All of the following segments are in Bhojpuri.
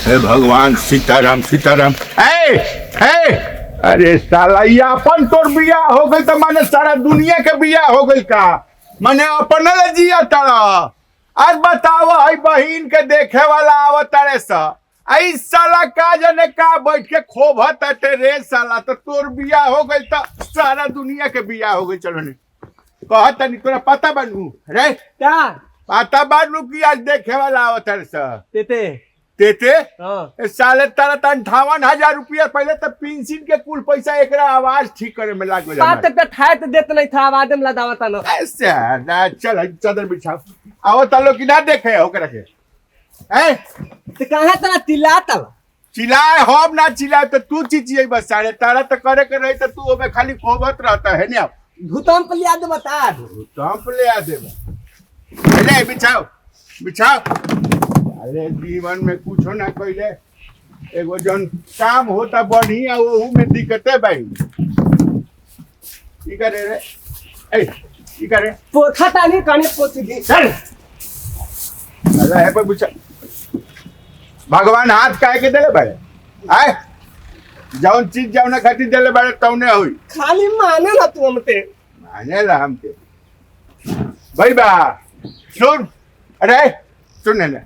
हे भगवान सीताराम सीताराम। ए ए अरे साला ये अपन तोर बिया हो गई तो माने सारा दुनिया के बिया हो गई का माने अपन ले जिया तारा। आज बताओ आई बहिन के देखे वाला आवत तारे सा आई साला का जने का बैठ के खोभत रे साला तो तोर बिया हो गई तो सारा दुनिया के बिया हो गई। चलो ने कहत नहीं तोरा पता बनू रे क्या पता बनू कि आज देखे वाला आवत तारे सा तेते तेते हाँ साले तारा 58,000 रुपया पहले तो पेंशन के कुल पैसा एक आवाज ठीक करे में लाग गया। बात पे ठाए तो देत नहीं था आवाज में लदावता न ऐसे ना चल चादर बिछाओ आओ तालो कि ना देखे ओकरा के हैं तो कहां तना चिल्लाता चिल्लाए हम ना चिल्लाए तो तू चिचिए बस सारे तारा तो करे के रही तो तू ओमे खाली खोबत रहता है ना भूतम पे याद बता तो ले आ दे ले बिछाओ बिछाओ। अरे जीवन में कुछ ना कइले एगो जन काम होता बढ़िया वहू में दिक्कते भाई की करे रे ए की करे पोथा तानी कने पोथी दी चल अरे है पर बिछा भगवान हाथ काहे के देले बारे आए जौन चीज जौन खातिर देले बारे तौने होई खाली माने ना तू हमते माने ला हमके भाई बा सुन अरे सुन ले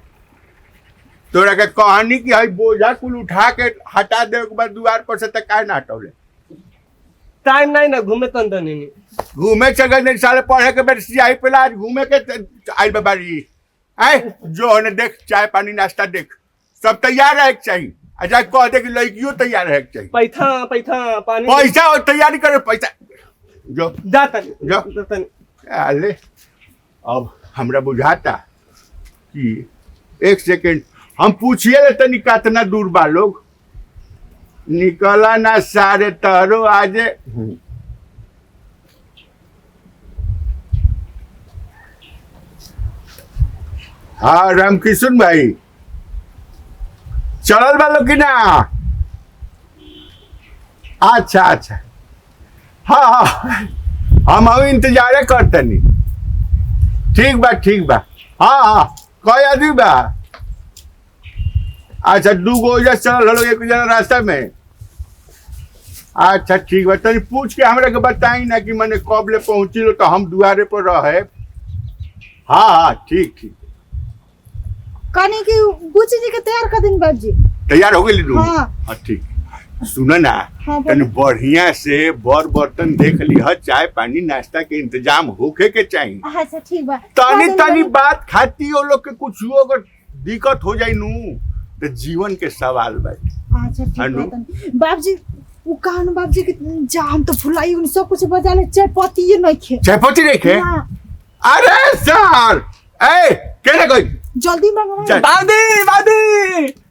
तोरा के कहानी की हई बोझा कुल उठा के हटा दे एक बार द्वार पर से तक काहे ना हटौले टाइम नहीं ना घूमे तन नहीं घूमे चल नहीं साले पढ़े के बेर सियाही पेला आज घूमे के आई बाबारी आए जो ने देख चाय पानी नाश्ता देख सब तैयार रहे के चाहिए अच्छा कह दे कि लड़कियों तैयार रहे के चाहिए पैसा पानी पैसा और तैयारी करे पैसा जो जाता जो जाता अरे अब हमरा बुझाता कि एक सेकेंड हम पूछिए ले तनी कितना दूर बा लोग निकला ना सारे तहरो आजे हाँ रामकिशन भाई चलल बा लोग कि ना अच्छा अच्छा हाँ हाँ हम अभी इंतजारे करतनी ठीक बा हाँ हाँ कोई आदमी बा अच्छा दू गो चल हलो एक जना रास्ता में अच्छा ठीक बा तनी पूछ के हमरा के बताई ना कि मैंने कब ले पहुंची लो तो हम दुआरे पर रहे। हाँ हाँ ठीक कनी की बुची जी के तैयार कर दिन बाबूजी तैयार हो गई लू हाँ ठीक सुना ना हाँ, तनी बढ़िया से बर बर्तन देख लिह चाय पानी नाश्ता के इंतजाम होके के चाहिए। अच्छा ठीक बा तनी बात खाती वो लोग के कुछ अगर दिक्कत हो जाई नू तो जीवन के सवाल भाई। अच्छा ठीक बा बाबूजी वो कहन बाबूजी के जा हम तो भुलाई उन सब कुछ बजा ले चाय पत्ती ये नहीं खे चायपत्ती नहीं खे अरे सर ए केने गई जल्दी मंगवा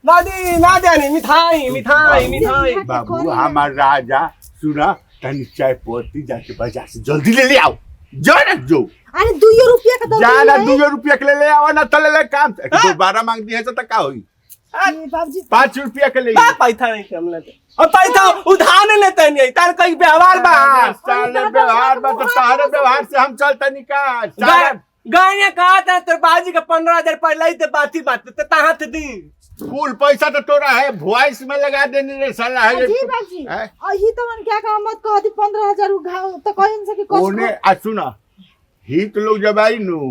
दादी ना जानी मिठाई बाबू हमार राजा सुना तनी चायपत्ती जाके बाजार से जल्दी ले आओ जो ना जो अरे 2 रुपया का जाना 2 रुपया के ले आओ ना तले ले काम दोबारा मांग दिए तो का होई बाबूजी 5 रुपया के ले पैसा नहीं हम लेते और पैसा उधार लेते नहीं तार कई व्यवहार बा साले व्यवहार बा तो तारे व्यवहार से हम चलता निकाल गाय कहा था तो बाजी का 15,000 पहले ही तो बात तो तहाँ थे दी कुल पैसा तो तोरा है वॉइस में लगा देने रे साला है जी बाबूजी अही तो मन क्या का मत कहती 15,000 उघाओ तो कहिन से कि कोने आ सुना ही तो लोग जब आई नु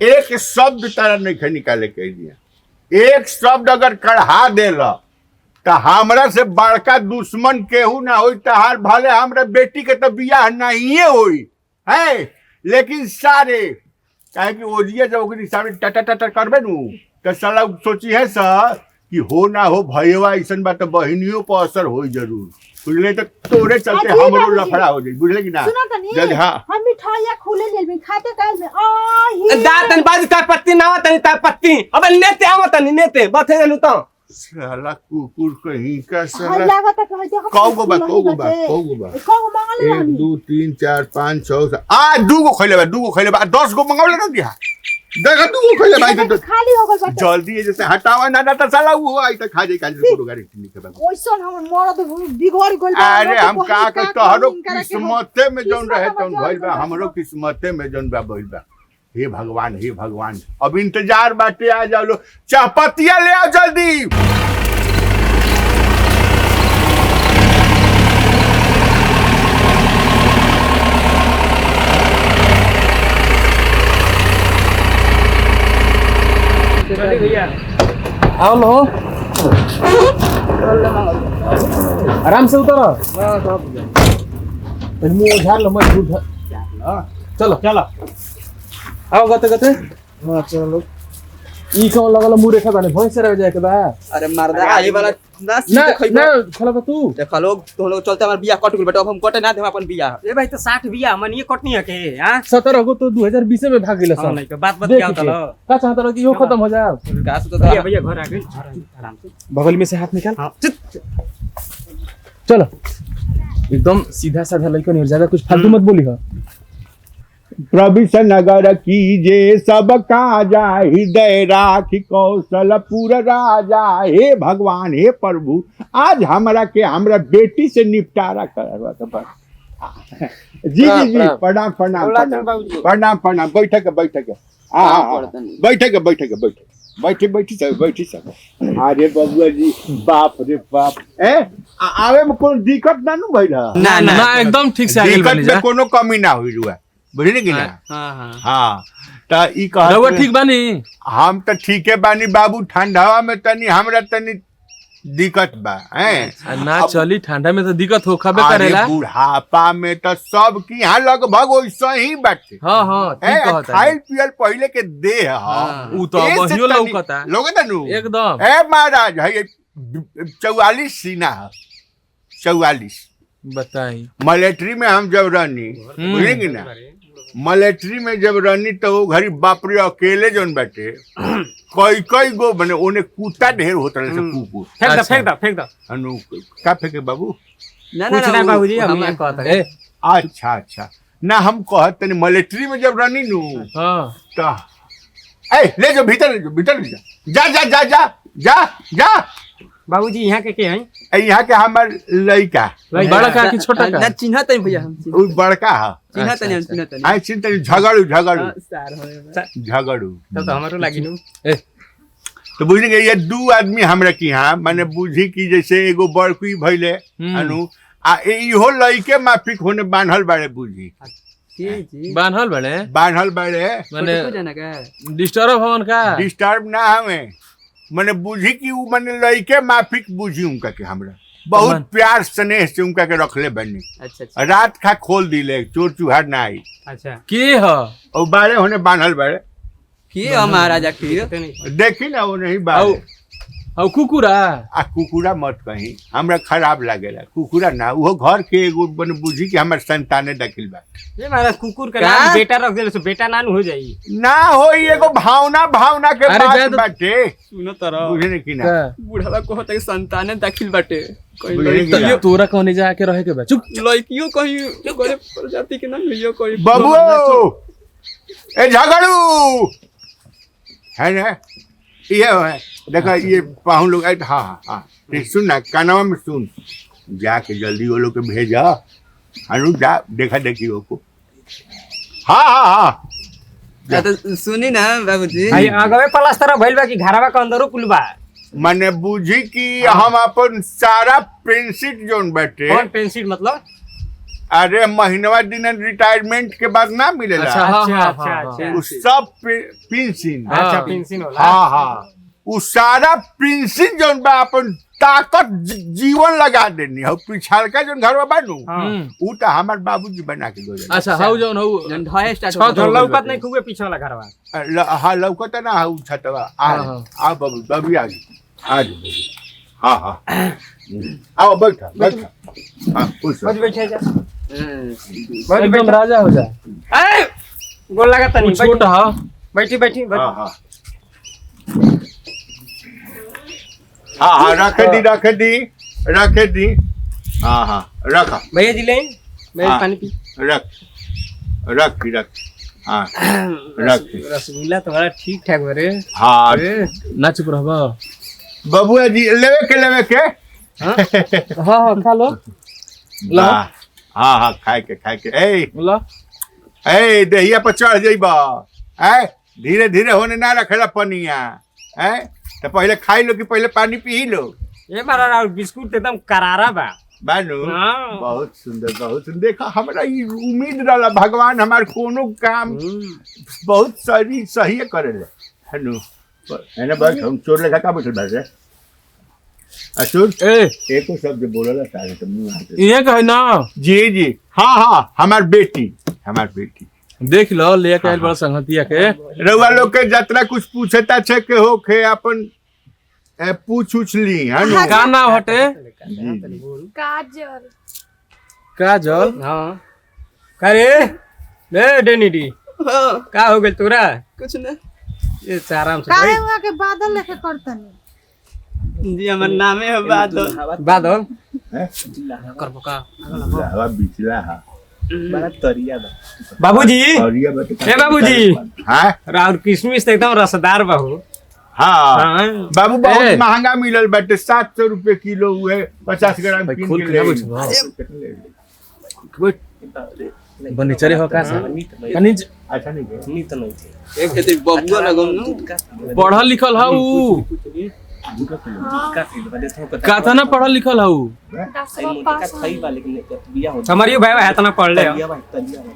एक शब्द तारा नहीं खे निकाले कह दिया एक शब्द अगर कढ़ा देला तो हमरा से बड़का दुश्मन केहू ना होई तहार भले हमरा बेटी के तो बियाह नहीं होई है लेकिन सारे काहे कि ओजिया जब ओकरी सामने टटा करबे नु तो साला सोची है सर कि हो ना हो भैया ऐसन बात बहनियों पर असर होई जरूर बुझले तो तोरे चलते हमरो लफड़ा हो जाई बुझले कि ना सुना तनी जल्दी हाँ हम मिठाइया खोले ले में खाते काल में आ ही दातन बाजी तार पत्ती ना तनी तार पत्ती अब नेते आवत तनी नेते बथे जनु तो साला कुकुर कहीं का साला हल्ला लागत कह दे कौगो बा मंगल 1 2 3 4 5 6 आ दूगो खइले बा 10 गो मंगावले ना दिया देखा दूगो खइले भाई तो खाली हो गल बाटे जल्दी ये जैसे हटावा ना तो साला वो आई तो खा जाई काल पूरा गाड़ी निकल बा ओइसन हम मरद बिगड़ गइल बा अरे हम का के तोहरो किस्मते में जौन रहे तौन भइल बा हमरो किस्मते में जौन बा भइल बा हे भगवान अब इंतजार बाटे आ जाओ लो चापतिया ले आओ जल्दी। आओ लो आराम से उतर मुँह झाड़ लो मत चलो चलो आओ गते गते हाँ चलो ई कौन लगल मुंह रेखा बाने भैंस रह जाए के बा अरे मर्दा आए वाला ना ना ना खला बा तू देखा लोग तो लोग चलते हमार बियाह कट गेल बेटा अब हम कटे ना दे अपन बियाह ए भाई तो 60 बिया मन ये कटनी है के हां 17 को तो 2020 में भाग गेल सब नहीं तो बात क्या होता लो का चाहता रहो कि यो खत्म हो जाए गास तो भैया भैया घर आ गए आराम से बगल में से हाथ निकाल हां चलो एकदम सीधा साधा लड़का नहीं ज्यादा कुछ फालतू मत बोली हो प्रविश नगर कीजे सब काजा हृदय राखी कौशलपुर राजा। हे भगवान हे प्रभु आज हमरा के हमरा बेटी से निपटारा करवा तो बस। जी जी जी प्रणाम प्रणाम प्रणाम प्रणाम बैठक बैठक बैठक बैठक बैठे बैठी सब बैठी सब। अरे बबुआ जी बाप रे बाप आवे में कोनो दिक्कत ना नु भइल ना ना एकदम ठीक से आ गेल बनी दिक्कत जा में कोनो कमी ना हुई रुआ बुझली कि ना। हां हां हाँ त ई कह रउआ ठीक बानी हम तो ठीके बानी बाबू ठंडावा में तनी हमरा तनी दिक्कत बा हैं ना चली ठंडा में तो दिक्कत हो खबे अरे करेला बुढ़ापा में तो सब की यहाँ लगभग वैसा ही बाटे हां हां ठीक कहता खाइल पियल पहले के दे ऊ तो वहियो लौकता लोगता नु एकदम ए महाराज है 44 सीना है 44 बताई मिलिट्री में हम जब रहनी बुझेंगे ना मिलिट्री में जब रहनी तो वो घरी बाप रे अकेले जोन बैठे कई कई गो बने ओने कुत्ता ढेर होता रहे कुकुर फेंक दो अनु का फेंके बाबू ना कुछ ना बाबूजी हम ये कहत है अच्छा अच्छा ना हम कहत तनी मिलिट्री में जब रहनी नु हां तो ए ले जो भीतर ले जा जा जा जा जा जा बाबूजी यहाँ के हैं यहाँ के हमार लड़का बड़ा का कि छोटा ना का चिन्हत नहीं भैया हम उ बड़का है चिन्हत नहीं चिन्हत नहीं आई चिंता झगड़ू झगड़ू सार हो झगड़ू तब तो हमारो लागी नु तो बुझे ये दू आदमी हमरा की यहाँ माने बुझी की जैसे एगो बड़की भइले अनु आ इहो लइके माफिक होने बांधल बाड़े बुझी जी जी बांधल बड़े माने को जाना का डिस्टर्ब भवन का डिस्टर्ब ना हमें माने बुझी की उ माने लइके माफिक बुझी उनका के हमरा बहुत प्यार स्नेह से उनका के रखले बनी अच्छा अच्छा रात खा खोल दिले चोर चुहार ना आई अच्छा के ह और बाड़े होने बांधल बाड़े की महाराजा की देखी ना वो नहीं बाड़े औ कुकुरा आ कुकुरा मत कहीं हमरा खराब लागेला कुकुरा ना वो घर के एगो बन बुझी कि हमर संताने दाखिल बा ये महाराज कुकुर का नाम बेटा रख देले सो बेटा नान हो जाई ना होई एगो भावना भावना के बात बाटे सुनो तरह बुझे नहीं कि ना बुढ़ावा को होता है संताने दाखिल बाटे बुझे कि ना? तोरा कौन जाके रहे के बा चुप लड़कियों कहीं करे प्रजाति के ना लियो कोई बाबू ए झगड़ू है ना ये है देखा ये पाहु लोग हाँ हाँ ठीक सुन ना कानवा में सुन जाके जल्दी वो लोग के भेजा अनु जा देखा देखी वो को हाँ हाँ हाँ तो सुनी ना बाबूजी भाई आगवे प्लास्टर भइल बा कि घरवा के अंदरो कुलबा मने बुझी कि हम अपन सारा पेंसिल जोन बैठे कौन पेंसिल मतलब अरे महीनवा दिन रिटायरमेंट के बाद ना मिलेला अच्छा उ सब पेंसिल अच्छा पेंसिल होला हाँ हाँ उ सारा पेंसिल जोन बा अपन ताकत जीवन लगा देनी हो पिछाड़का जोन घरवा बानू उ तो हमार बाबूजी बना के दे अच्छा हाउ जौन हौ ढाई स्टार्ट जो लौकत नहीं खूबे पीछे वाला घरवा हाँ लौकत ना उ छतवा आ बाबू बाबू आ हाँ हाँ आओ बैठा बैठा हाँ कुछ बच बैठे जा एकदम राजा हो जा ए गोल लगा तनी छोटा हा बैठी बैठी हाँ हाँ हाँ हाँ रखे दी हाँ हाँ रखा भैया जी ले मैं पानी पी रख हाँ रख रसगुल्ला तुम्हारा ठीक ठाक बरे हाँ ना चुप रहबा बबुआ जी लेवे के हां खा लो ला हाँ हाँ खाए के ला ए दहिया पर चढ़ जाइबा धीरे धीरे होने ना रखेला पनिया तो पहले खाई लो कि पहले पानी पी लो ये मारा बिस्कुट एकदम करारा बा बानू बहुत सुंदर देखा हमरा ई उम्मीद रहला भगवान हमार कोनो काम बहुत सही करेले हनु मैंने बस हम चोर लेखा का बैठल बाटे असुर ए एको शब्द बोलला सारे तो मुंह आते ये कहे ना जी जी हाँ हाँ हमार बेटी देख लो लेके आइल बड़ा संगतिया के रउआ लोग के जतरा कुछ पूछता छे के होखे अपन पूछ उछली है नु का नाम हटे काजल काजल हाँ करे ले डेनिडी हाँ, का हो गेल तोरा कुछ ना ये आराम से काहे हुआ के बादल लेके करतनी जी हमार नामे है बादल बादल हैं? करबो का हवा बिचला हा बाबूजी और ये बता ए बाबूजी हां राउर किशमिश तो एकदम रसदार बाबू हाँ हाँ बाबू बहुत ए। महंगा मिलल बाटे 700 रुपए किलो हुए 50 ग्राम भाई, कीन खोल के के ले ना ली। बनीचरे हो का सा कनी अच्छा नहीं है एक खेती बबुआ लगम नु पढ़ल लिखल हऊ काथा ना पढ़ल लिखल हऊ हमारी भाई है तना पढ़ ले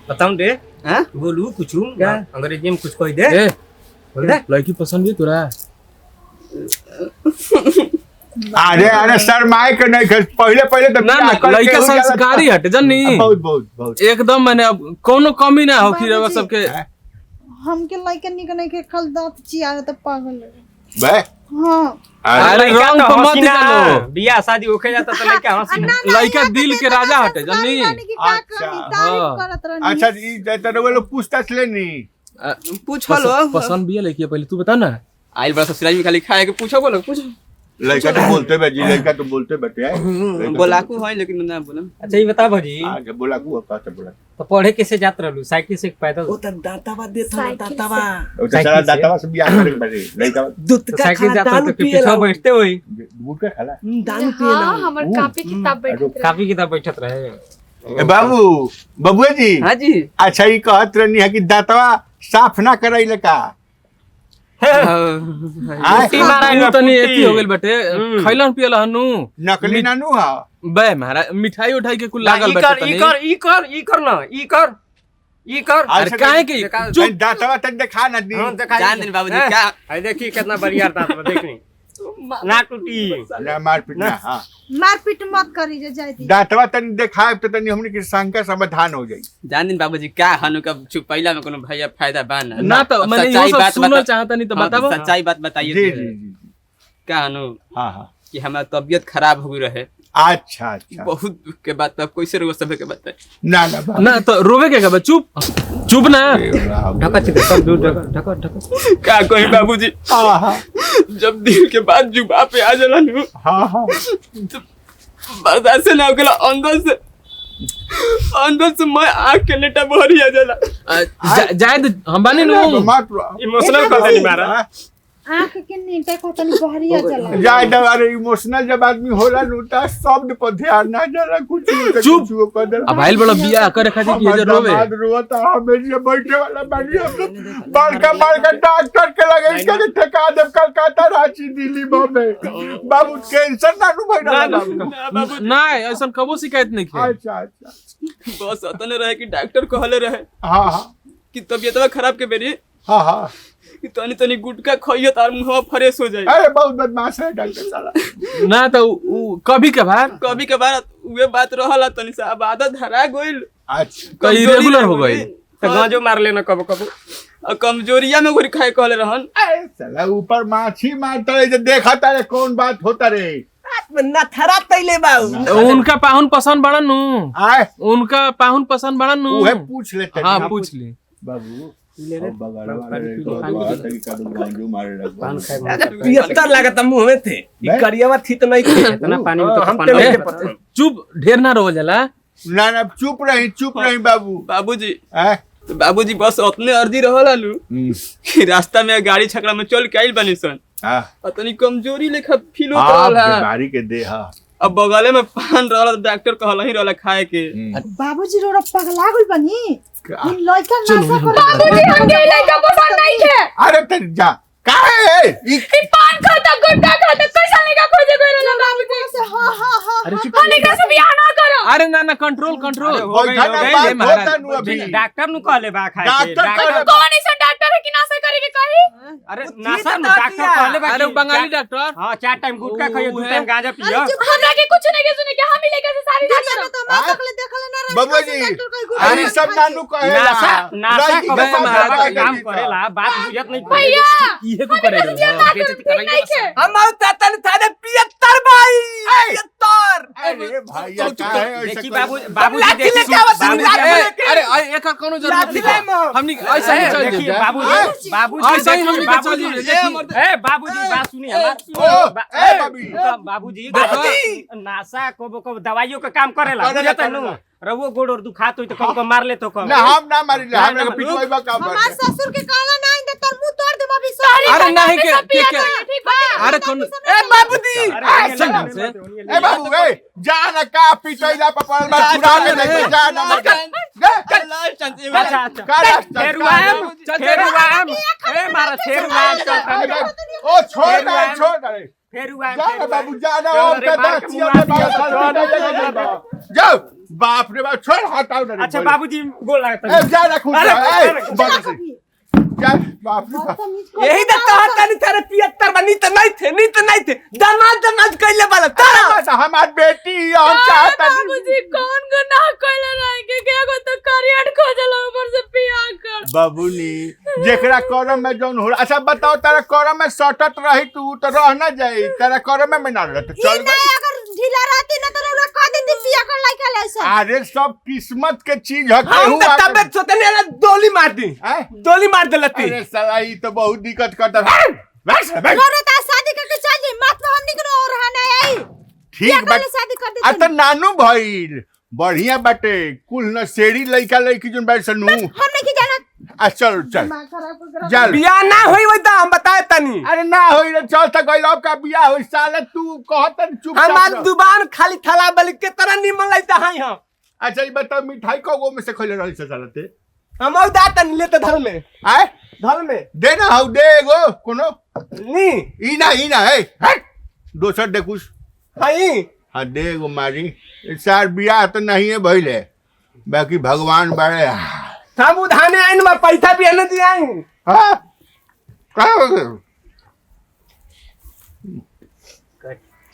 बताऊं दे हैं बोलू कुछ अंग्रेजी में कुछ कह दे ए बोल दे लड़की पसंद भी तोरा अरे अरे शर्माए के नहीं कर पहले पहले तो ना ना बियाह करके लड़का हो जाला संस्कारी हटे जन्नी बहुत बहुत बहुत एकदम मैंने अब कोनो कमी ना हो कि रवा सबके हमके लइका निक नहीं के कल दांत चियार त पागल है। बे हां अरे लड़का रंग तो पर मत हंसी ना, डालो। बियाह शादी होके जाता तो लड़का हंसी ना। लड़का दिल के राजा हटे जन्नी अच्छा, तारीफ करत रहनी अच्छा ई तो वो लोग पूछताछ लेनी पूछ लो पसंद भी है लड़की पहले तू बता ना आइल बड़ा ससुराल में खाली खाए के पूछो बोलो पूछो लड़का तो बोलते बे जी लड़का तो बोलते बटे बोलाकू है लेकिन ना बोलम अच्छा ये बता भाजी आगे बोला को कहते बोला तो पढ़े कैसे जात रहलू साइकिल से पैदल वो तो सारा दातावा से बियाह करे बटे लड़का तो साइकिल जाता तो पीछे बैठते होई गुटका खाला हाँ हमर कापी किताब बैठत रहे काफी किताब बैठत रहे ए बाबू बबुआ जी हां जी अच्छा ई कहत रहनी है कि दातवा साफ ना करैले का आय पुट्टी माराइल बा, तनी पुट्टी। एती हो गेल बटे खैलन पियल हनु नकली नानू हा बे महाराज मिठाई उठाई के कुल लागल ई बटे कर तनी ई कर ना ई कर अरे काहे के चुप दातवा तक देखा ना दी हाँ, दिखाई जान दे। दिन बाबूजी हैं? क्या अरे देखी कितना बढ़िया दांत बा देखनी ना टूटी ना मार पीटना हां मारपीट मत करी जे जाय दी दातवा तनी देखाए तो तनी हमनी के शंका समाधान हो जाई जान दिन बाबूजी क्या हनु का चुप पहिला में कोनो भैया फायदा बा ना ना तो अब मैंने सच्चाई यो सब बात सुनना बता- चाहता नहीं तो हाँ, बताबो सच्चाई बात बताइए जी तो। जी जी क्या हनु हां हां कि हमारा तबीयत खराब हो गई रहे अच्छा अच्छा बहुत दुख के बात अब कैसे रोग सब के बताए ना ना बाप ना तो रोवे के बा चुप चुप ना रे बाप। ढका चित सब दूर ढका क्या कही बाबूजी हाँ हाँ जब दिल के बाद जुबा पे आ जाला नु हाँ हाँ तो बर्दाश्त से ना होकेला अंदर से मैं आँख के लेटा भरी आ जाला जायद हम बानी नु मत इमोशनल कर देनी मारा आंख के नीचे को तनी बहरिया चला जाए दो अरे इमोशनल जब आदमी होला नुता शब्द पर ध्यान ना जाला कुछ चुप। कुछ कर दे अब आइल बड़ा बियाह करे खातिर कि जे रोवे रोता हमें ये बैठे वाला बानी हम लोग बड़का डॉक्टर के लगे इसका के ठेका दे कलकत्ता रांची दिल्ली बॉम्बे बाबू कैंसर ना नु भइला ना ऐसा कबो शिकायत नहीं की अच्छा अच्छा बस अतने रहे कि डॉक्टर कहले रहे हाँ हाँ कि तबीयतवा खराब के बेरी हाँ हाँ कि तनी तनी गुटका खइयो तार मुंहवा फ्रेश हो जाए अरे बहुत बदमाश है डॉक्टर साला ना तो उ कभी कभार कभी कभार उहे बात रहला तनी सा अब आदत धरा गइल अच्छा कहीं कमजोरी रेगुलर में हो गई तो गांजो मार लेना कबो कबो और कमजोरिया में गोरी खाए कहले रहन अरे साला ऊपर माछी मारता रहे जो देखा तारे कौन बात होता रे उनका पाहुन पसंद बड़ा नु आए उनका पाहुन पसंद बड़ा नु उहे पूछ लेते हाँ पूछ ली बाबू अब बगल वाले को दुआ तरीका दो गांजू मारे रख पान खाए पियत्तर लागत मुंह में थे मैं? करियावा थी तो नहीं थे इतना पानी में तो हम पानी ते में नहीं पता थे चुप ढेर ना रो जाला ना ना चुप रही बाबू बाबूजी हैं तो बाबूजी बस उतने अर्जी रहला लू कि रास्ता में गाड़ी छकड़ा में चल के आइल बनी सन हां और तनी कमजोरी लेखा फील होत आप रहला बीमारी के दे हां अब बगले में पान रहला तो डॉक्टर कहला ही रहला खाए के बाबूजी रोरा पगला गइल बनी इन लइका नासा कर बाबूजी हमके लइका पसंद नहीं है अरे तेरे जा काहे कि पान खाता गुटखा खाता कैसा लइका खोजे कोई ना बाबूजी से हां अरे चुप लइका से बियाह ना करो अरे ना ना कंट्रोल कंट्रोल बैठा ना गई, बात होता नु अभी डॉक्टर नु कहले बा खाए के डॉक्टर कहले कौन ऐसा डॉक्टर है कि नासा करे के कही अरे नासा में डॉक्टर कहले बा अरे बंगाली डॉक्टर हां 4 टाइम गुटखा खाइयो 2 टाइम गांजा पियो हमरा के कुछ नहीं के सुने के हम ही लेके से सारी डॉक्टर तो मैं देखले ना बाबू जी अरे सब नानू कहेला नासा कब काम करेला बात बुझत नहीं भैया इहे को करे बेइज्जती कराइए हम तातन थाने 75 भाई 75 अरे भैया का है देखी बाबूजी देखी अरे एक कोनो जरूरत नहीं हमनी ऐसा ही चल देखिए जाए बाबूजी ऐसा ही हमनी बाबूजी चल ए बाबूजी बात सुनिए बाबूजी नासा को दवाइयों का काम करेला बुझत नु रहुओ गोड़ और दुखात होई तो कब मार ले तो कब ना हम ना मारी ले हम लोग पिटवाइबा काम हमार करते ससुर के काला नहीं दे तोर मुंह तोड़ दे अभी सारी अरे नहीं के ठीक बा अरे कौन ए बाबूजी ए बाबू ए जा ना का पिटवाइला पपल बा पूरा के नहीं जा ना अच्छा अच्छा फेरुआम ए मारा फेरुआम ओ छोड़ दे फेरुआम जा ना बाबू जा ना और के दाचिया में जाओ बाप रे बाप छोड़ हटाओ ना अच्छा बाबूजी गोल लागत ए जा ना खुद ए बाप से जा बाप रे बाप यही तो तातन थाने 75 बनी तो नहीं थे दमाद कइले वाला तारा हमार बेटी हम चाहता नहीं बाबूजी कौन गुनाह कइले रहे के एगो तो करियट खोजल ऊपर से पिया कर बाबूनी जेकरा करम में जौन हो अच्छा बताओ तेरा करम में सटत रही तू तो रह ना जाई तेरा करम में ना रह तो चल गई अगर ढीला रहती ना तो रउरा कह देती पिया कर लाइक ऐसा अरे सब किस्मत के चीज है हम तो तबियत सोचने वाला दोली मार दी दोली मार देलती अरे साला ई तो बहुत दिक्कत करता है बस रउरा शादी करके चल जाई मत में हमनी के और रहना आई ठीक बात शादी कर आ देती तो नानू भइल बढ़िया बाटे कुल न सेड़ी लइका लइकी जोन बैठ सनु हमने की जाना आ चल चल बियाह ना होई वही तो हम बताए तनी अरे ना होई रे चल त गइल अब का बियाह होई साले तू कहत चुप हमार दुकान खाली थला बल के तरह निमन लइता हाई हम अच्छा ई बता मिठाई कगो में से खइले रहल से सालते हम औ दातन लेते धल में आय धल में दे ना हाउ दे एगो कोनो नी ई ना है हट दोसर देखुस हाई हाँ दे एगो मारी सार बियाह तो नहीं है भइले बाकी भगवान बड़े हम उधाने आइन में पैसा भी न दियाई हाँ का हो गया